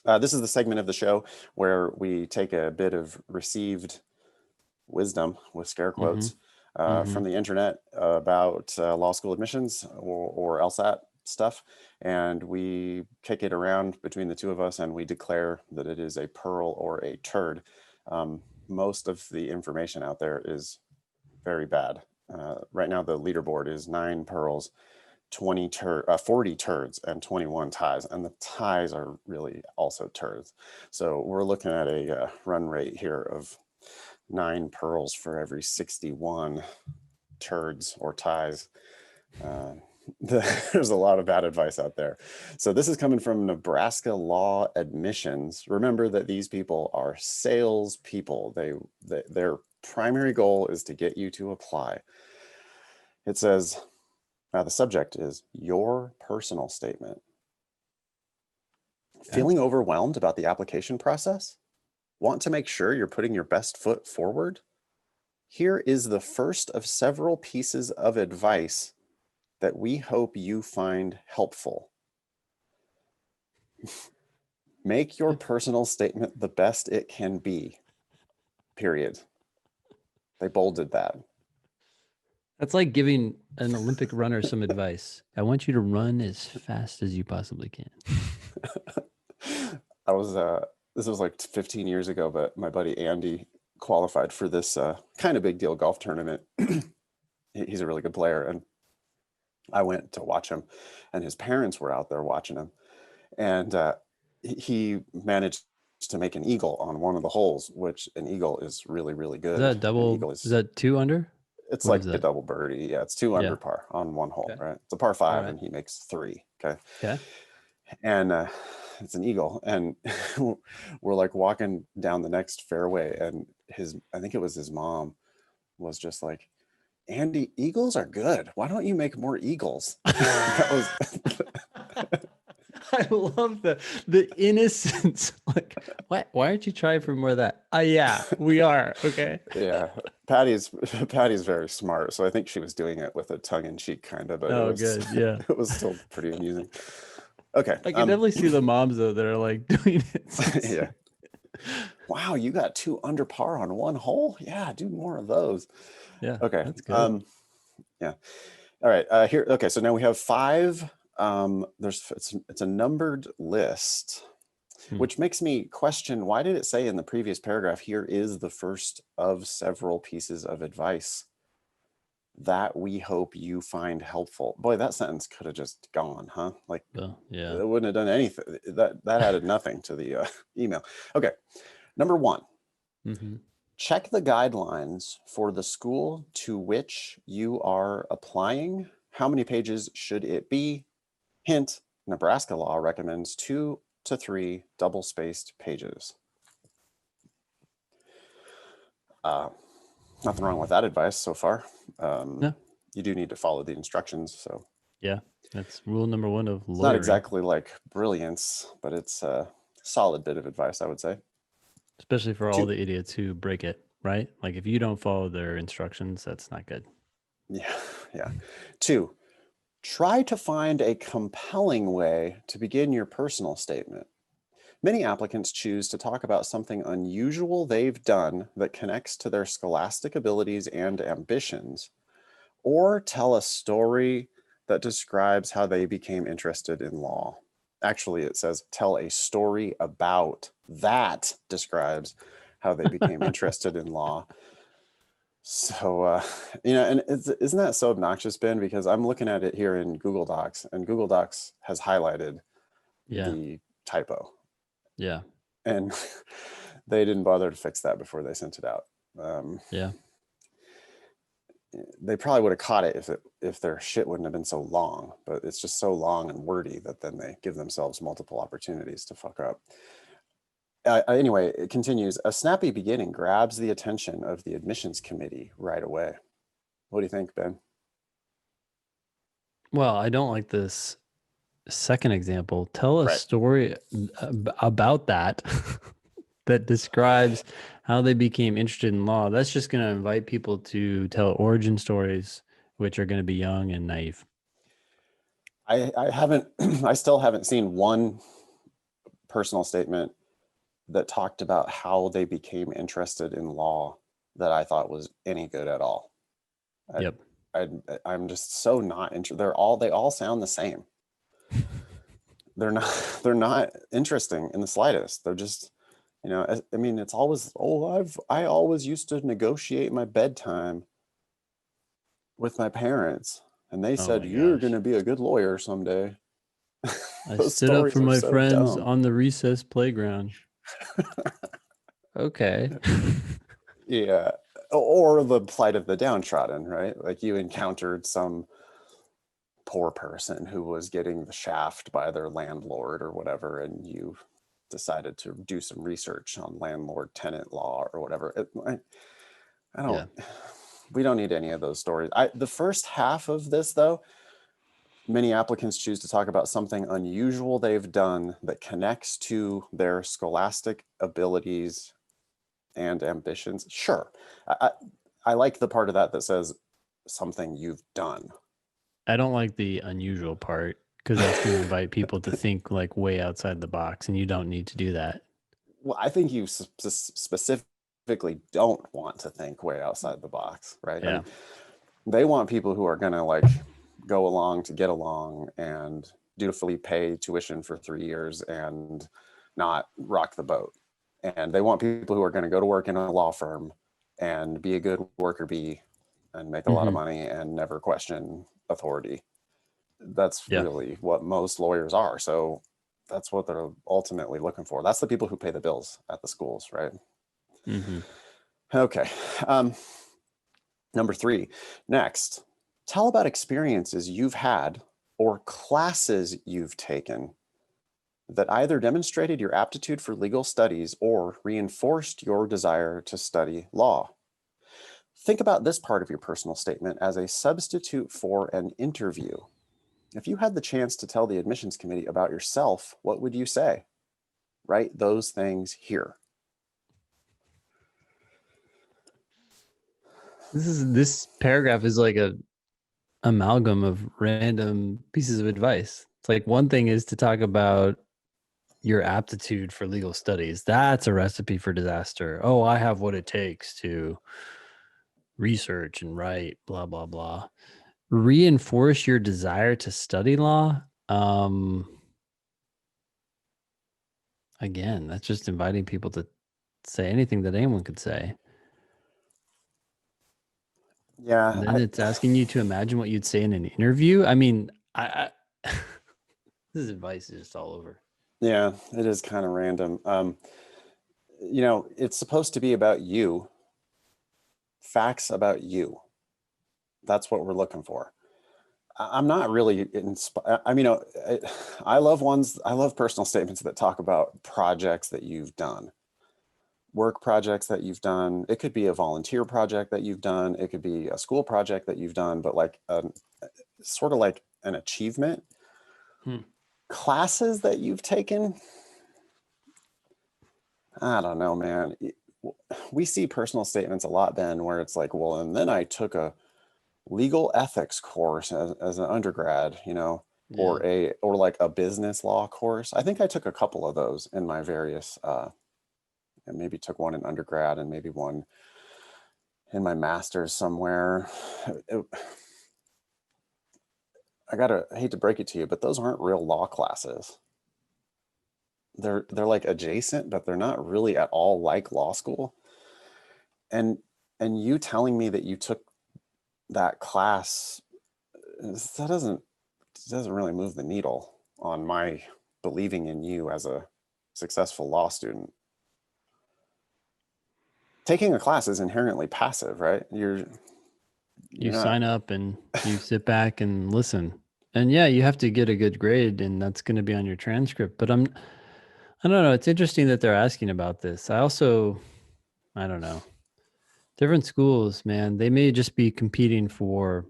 This is the segment of the show where we take a bit of received wisdom, with scare Mm-hmm. quotes, Mm-hmm. from the internet about law school admissions or LSAT stuff, and we kick it around between the two of us, and we declare that it is a pearl or a turd. Most of the information out there is very bad. Right now, the leaderboard is 9 pearls, 40 turds, and 21 ties, and the ties are really also turds. So we're looking at a run rate here of 9 pearls for every 61 turds or ties. There's a lot of bad advice out there. So this is coming from Nebraska Law Admissions. Remember that these people are sales people. Their primary goal is to get you to apply. It says, the subject is your personal statement. Yeah. Feeling overwhelmed about the application process? Want to make sure you're putting your best foot forward? Here is the first of several pieces of advice that we hope you find helpful. Make your personal statement the best it can be. Period. They bolded that. That's like giving an Olympic runner some advice. I want you to run as fast as you possibly can. This was like 15 years ago, but my buddy Andy qualified for this kind of big deal golf tournament. He's a really good player, and I went to watch him, and his parents were out there watching him, and he managed to make an eagle on one of the holes, which an eagle is really, really good. Is that double? Eagle Is that 2 under? It's What like is a that? double birdie. Yeah, it's 2 under Yeah. par on one hole, Okay. right? It's a par 5, right. and he makes 3. Okay. Okay. And it's an eagle, and we're like walking down the next fairway, and I think it was his mom was just like, Andy, eagles are good. Why don't you make more eagles? That was I love the innocence. Like, why aren't you trying for more of that? Yeah, we are. Okay. yeah. Patty's very smart, so I think she was doing it with a tongue-in-cheek kind of, but Oh, good. Yeah. it was still pretty amusing. Okay. I can definitely see the moms though that are like doing it. Yeah. Wow, you got 2 under par on one hole? Yeah, do more of those. Yeah. Okay. That's good. Yeah. All right. Here. Okay. So now we have 5. It's a numbered list, which makes me question, why did it say in the previous paragraph, here is the first of several pieces of advice that we hope you find helpful? Boy, that sentence could have just gone, huh? Like, yeah. it wouldn't have done anything. That added nothing to the email. Okay. Number 1. Mm-hmm. Check the guidelines for the school to which you are applying. How many pages should it be? Hint, Nebraska law recommends 2 to 3 double-spaced pages. Nothing wrong with that advice so far. No. You do need to follow the instructions. So yeah, that's rule number 1 of lawyering. It's not exactly like brilliance, but it's a solid bit of advice, I would say. Especially for all the idiots who break it, right? Like if you don't follow their instructions, that's not good. Yeah. 2, try to find a compelling way to begin your personal statement. Many applicants choose to talk about something unusual they've done that connects to their scholastic abilities and ambitions, or tell a story that describes how they became interested in law. Actually, it says tell a story about that describes how they became interested in law. So, and isn't that so obnoxious, Ben? Because I'm looking at it here in Google Docs, and Google Docs has highlighted the typo. Yeah. And they didn't bother to fix that before they sent it out. They probably would have caught it if their shit wouldn't have been so long, but it's just so long and wordy that then they give themselves multiple opportunities to fuck up. Anyway, it continues. A snappy beginning grabs the attention of the admissions committee right away. What do you think, Ben? Well, I don't like this second example. Tell a story about that that describes how they became interested in law. That's just going to invite people to tell origin stories, which are going to be young and naive. I still haven't seen one personal statement that talked about how they became interested in law that I thought was any good at all. I, Yep. I'm just so not interested. They all sound the same. They're not they're not interesting in the slightest. They're just, I mean, it's always, I always used to negotiate my bedtime with my parents, and they Oh said my you're going gosh. to be a good lawyer someday. I Those stood up stories for are my so friends dumb. on the recess playground. Okay. Yeah. Or the plight of the downtrodden, right? Like you encountered some poor person who was getting the shaft by their landlord or whatever, and you decided to do some research on landlord tenant law or whatever. I don't, Yeah. we don't need any of those stories. The first half of this, though, many applicants choose to talk about something unusual they've done that connects to their scholastic abilities and ambitions. Sure. I like the part of that that says something you've done. I don't like the unusual part because that's going to invite people to think like way outside the box, and you don't need to do that. Well, I think you specifically don't want to think way outside the box, right? I Yeah. mean, they want people who are going to like go along to get along and dutifully pay tuition for 3 years and not rock the boat. And they want people who are going to go to work in a law firm and be a good worker bee and make a lot of Hmm. money and never question authority. That's Yeah. really what most lawyers are. So that's what they're ultimately looking for. That's the people who pay the bills at the schools, right? Hmm. Okay. Number 3. Next, tell about experiences you've had or classes you've taken that either demonstrated your aptitude for legal studies or reinforced your desire to study law. Think about this part of your personal statement as a substitute for an interview. If you had the chance to tell the admissions committee about yourself, what would you say? Write those things here. This paragraph is like a amalgam of random pieces of advice. It's like one thing is to talk about your aptitude for legal studies. That's a recipe for disaster. Oh, I have what it takes to research and write, blah, blah, blah. Reinforce your desire to study law. Again, that's just inviting people to say anything that anyone could say. Yeah, And then it's asking you to imagine what you'd say in an interview. I mean, this advice is just all over. yeah, it is kind of random. It's supposed to be about you, facts about you. That's what we're looking for. I'm not really inspired. I mean, I love personal statements that talk about projects that you've done, work projects that you've done. It could be a volunteer project that you've done. It could be a school project that you've done, but like sort of like an achievement. Hmm. Classes that you've taken, I don't know, man. We see personal statements a lot, Ben, where it's like, well, and then I took a legal ethics course as an undergrad, Yeah. or like a business law course. I think I took a couple of those in my various and maybe took one in undergrad and maybe one in my master's somewhere. It- I hate to break it to you, but those aren't real law classes. They're like adjacent, but they're not really at all like law school. And you telling me that you took that class, that doesn't really move the needle on my believing in you as a successful law student. Taking a class is inherently passive, right? You You're not. sign up and you sit back and listen. And yeah, you have to get a good grade and that's going to be on your transcript. But I don't know. It's interesting that they're asking about this. I don't know. Different schools, man, they may just be competing for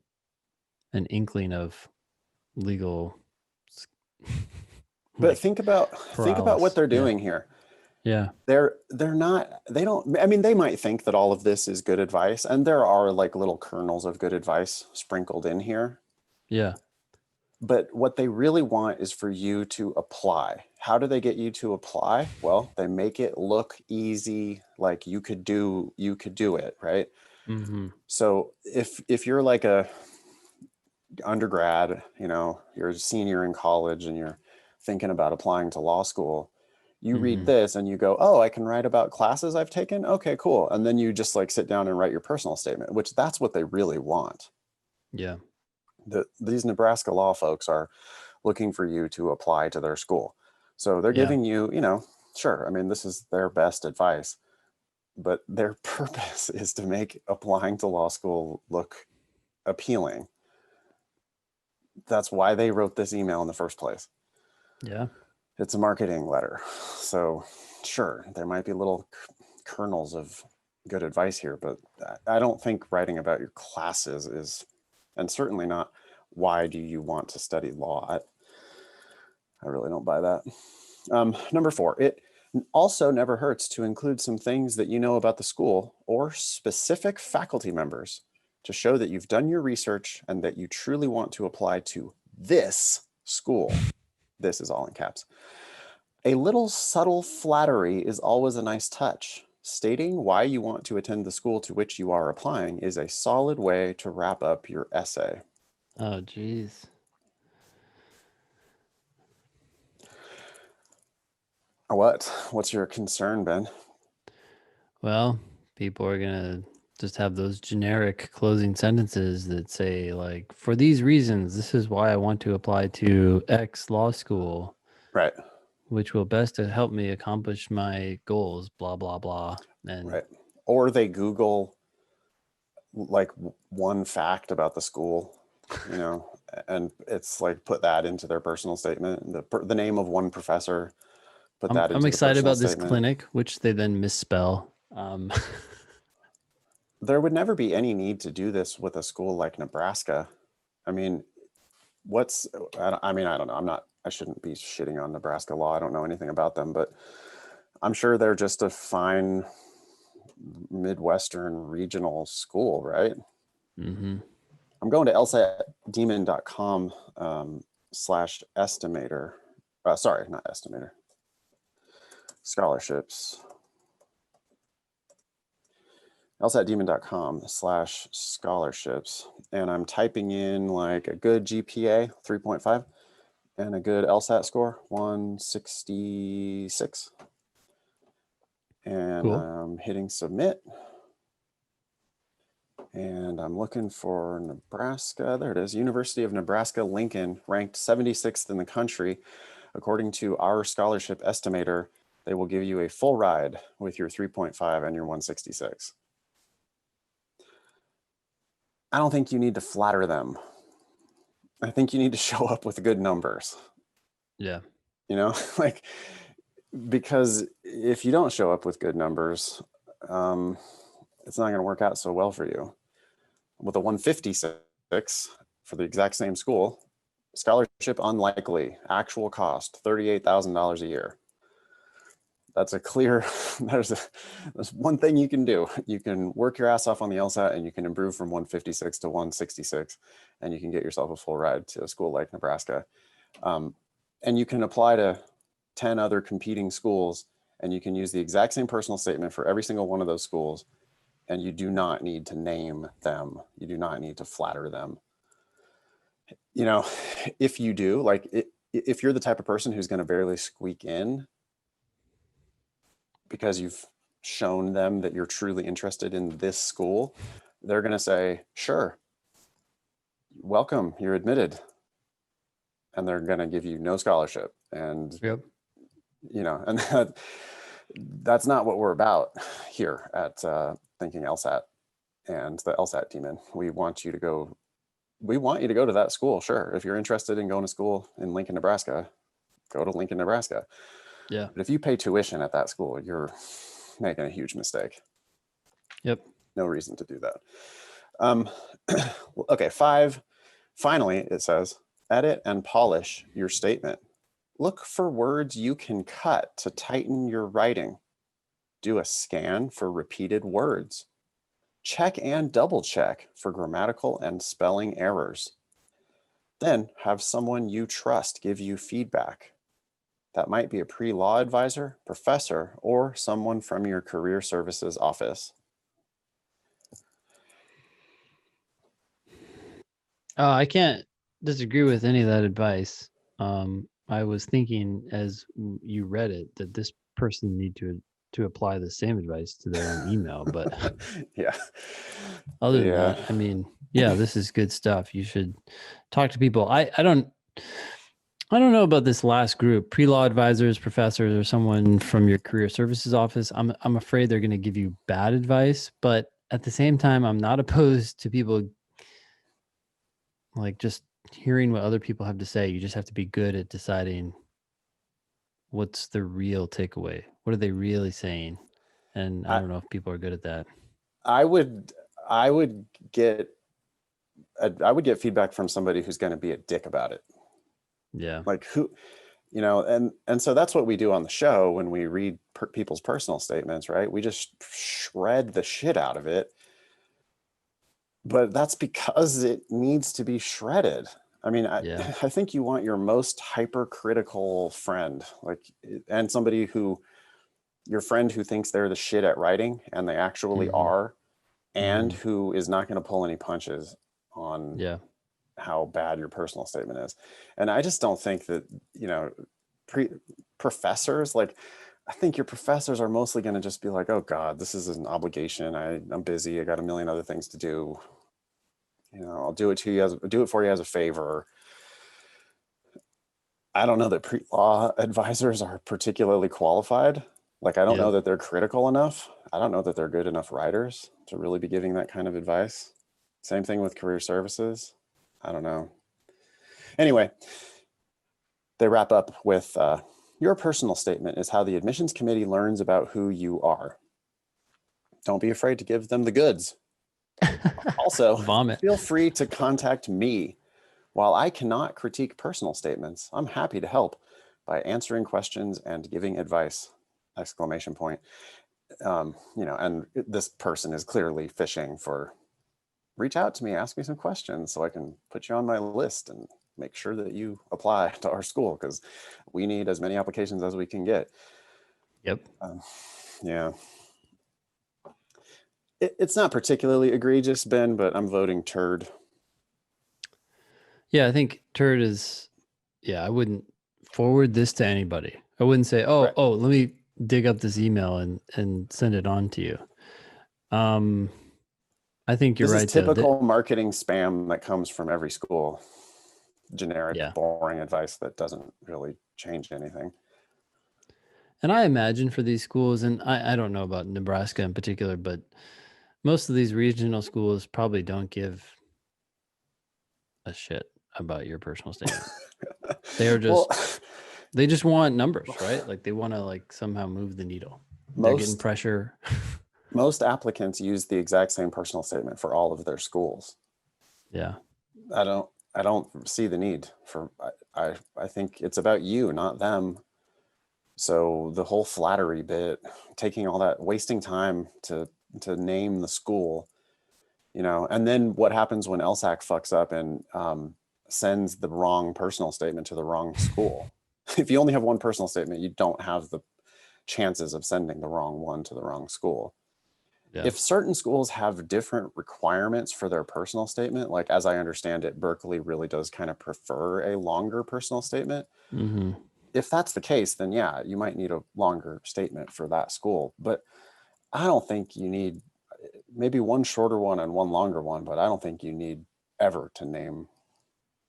an inkling of legal But like think about what paralysis. they're Yeah. doing here. Yeah. They're not. They don't. I mean, they might think that all of this is good advice, and there are like little kernels of good advice sprinkled in here. Yeah. But what they really want is for you to apply. How do they get you to apply? Well, they make it look easy, like you could do it, right? Mm-hmm. So if you're like a undergrad, you're a senior in college and you're thinking about applying to law school, you read Mm-hmm. this and you go, oh, I can write about classes I've taken. Okay, cool. And then you just like sit down and write your personal statement, which that's what they really want. Yeah. These Nebraska law folks are looking for you to apply to their school. So they're Yeah. giving you, sure, I mean, this is their best advice, but their purpose is to make applying to law school look appealing. That's why they wrote this email in the first place. Yeah. It's a marketing letter. So sure, there might be little kernels of good advice here, but I don't think writing about your classes is, and certainly not why do you want to study law. I really don't buy that. Number 4, it also never hurts to include some things that you know about the school or specific faculty members to show that you've done your research and that you truly want to apply to this school. This is all in caps. A little subtle flattery is always a nice touch. Stating why you want to attend the school to which you are applying is a solid way to wrap up your essay. Oh, geez. What? What's your concern, Ben? Well, people are gonna just have those generic closing sentences that say, like, for these reasons, this is why I want to apply to X law school, Right, which will best help me accomplish my goals, blah, blah, blah. And right. Or they Google like one fact about the school, and it's like put that into their personal statement. The name of one professor, put that I'm into the excited personal about this statement. clinic, which they then misspell. There would never be any need to do this with a school like Nebraska. I mean, I don't know. I shouldn't be shitting on Nebraska law. I don't know anything about them, but I'm sure they're just a fine Midwestern regional school, right? Mm-hmm. I'm going to lsatdemon.com /estimator. Sorry, not estimator. Scholarships. lsatdemon.com /scholarships. And I'm typing in like a good GPA, 3.5, and a good LSAT score, 166. And Cool. I'm hitting submit. And I'm looking for Nebraska. There it is. University of Nebraska Lincoln, ranked 76th in the country. According to our scholarship estimator, they will give you a full ride with your 3.5 and your 166. I don't think you need to flatter them. I think you need to show up with good numbers. Yeah. Like, because if you don't show up with good numbers, it's not going to work out so well for you. With a 156 for the exact same school, scholarship unlikely, actual cost $38,000 a year. That's a clear, there's one thing you can do. You can work your ass off on the LSAT and you can improve from 156 to 166, and you can get yourself a full ride to a school like Nebraska. And you can apply to 10 other competing schools, and you can use the exact same personal statement for every single one of those schools. And you do not need to name them. You do not need to flatter them. If you do, if you're the type of person who's going to barely squeak in because you've shown them that you're truly interested in this school, they're going to say, sure, welcome, you're admitted. And they're going to give you no scholarship. And, Yep. and that's not what we're about here at Thinking LSAT and the LSAT Demon. We want you to go to that school. Sure. If you're interested in going to school in Lincoln, Nebraska, go to Lincoln, Nebraska. Yeah. But if you pay tuition at that school, you're making a huge mistake. Yep. No reason to do that. Okay, 5. Finally, it says, edit and polish your statement. Look for words you can cut to tighten your writing. Do a scan for repeated words. Check and double check for grammatical and spelling errors. Then have someone you trust give you feedback. That might be a pre-law advisor, professor, or someone from your career services office. I can't disagree with any of that advice. I was thinking as you read it that this person need to apply the same advice to their own email. But Yeah. other than Yeah. that, I mean, yeah, this is good stuff. You should talk to people. I don't know about this last group, pre-law advisors, professors, or someone from your career services office. I'm afraid they're going to give you bad advice, but at the same time, I'm not opposed to people like just hearing what other people have to say. You just have to be good at deciding what's the real takeaway. What are they really saying? And I I, don't know if people are good at that. I would I would get I would get feedback from somebody who's going to be a dick about it. Yeah. Like who, and so that's what we do on the show when we read people's personal statements, right? We just shred the shit out of it, but that's because it needs to be shredded. I mean, I, Yeah. I think you want your most hypercritical friend, like, and somebody who, your friend who thinks they're the shit at writing and they actually Hmm. are, and Hmm. who is not going to pull any punches on Yeah. how bad your personal statement is. And I just don't think that, you know, pre professors, like, I think your professors are mostly going to just be like, oh God, this is an obligation. I'm busy. I got a million other things to do. I'll do it to you do it for you as a favor. I don't know that pre-law advisors are particularly qualified. Like, I don't know Yep. that they're critical enough. I don't know that they're good enough writers to really be giving that kind of advice. Same thing with career services. I don't know. Anyway, they wrap up with your personal statement is how the admissions committee learns about who you are. Don't be afraid to give them the goods. Also, Vomit. feel free to contact me. While I cannot critique personal statements, I'm happy to help by answering questions and giving advice! Exclamation point. And this person is clearly fishing for, reach out to me, ask me some questions so I can put you on my list and make sure that you apply to our school because we need as many applications as we can get. Yep. Yeah. It's not particularly egregious, Ben, but I'm voting turd. Yeah, I think turd is, yeah, I wouldn't forward this to anybody. I wouldn't say, oh, Right. oh, let me dig up this email and send it on to you. Um, I think you're This is right though. That typical marketing spam that comes from every school. Generic, yeah. boring advice that doesn't really change anything. And I imagine for these schools, and I don't know about Nebraska in particular, but most of these regional schools probably don't give a shit about your personal statement. They are Well, they just want numbers, right? Like they want to like somehow move the needle. They're getting most pressure. most applicants use the exact same personal statement for all of their schools. Yeah. I don't see the need for. I think it's about you, not them. So the whole flattery bit, taking all that, wasting time to name the school, and then what happens when LSAC fucks up and sends the wrong personal statement to the wrong school? If you only have one personal statement, you don't have the chances of sending the wrong one to the wrong school. Yeah. If certain schools have different requirements for their personal statement, like as I understand it, Berkeley really does kind of prefer a longer personal statement. Mm-hmm. If that's the case, then yeah, you might need a longer statement for that school. But I don't think you need, maybe one shorter one and one longer one, but I don't think you need ever to name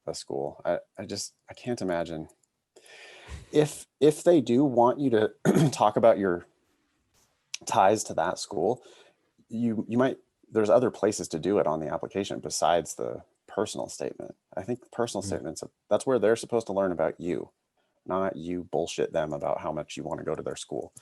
a school. I can't imagine. If they do want you to talk about your ties to that school, you might, there's other places to do it on the application besides the personal statement. I think the personal statements, that's where they're supposed to learn about you, not you bullshit them about how much you want to go to their school.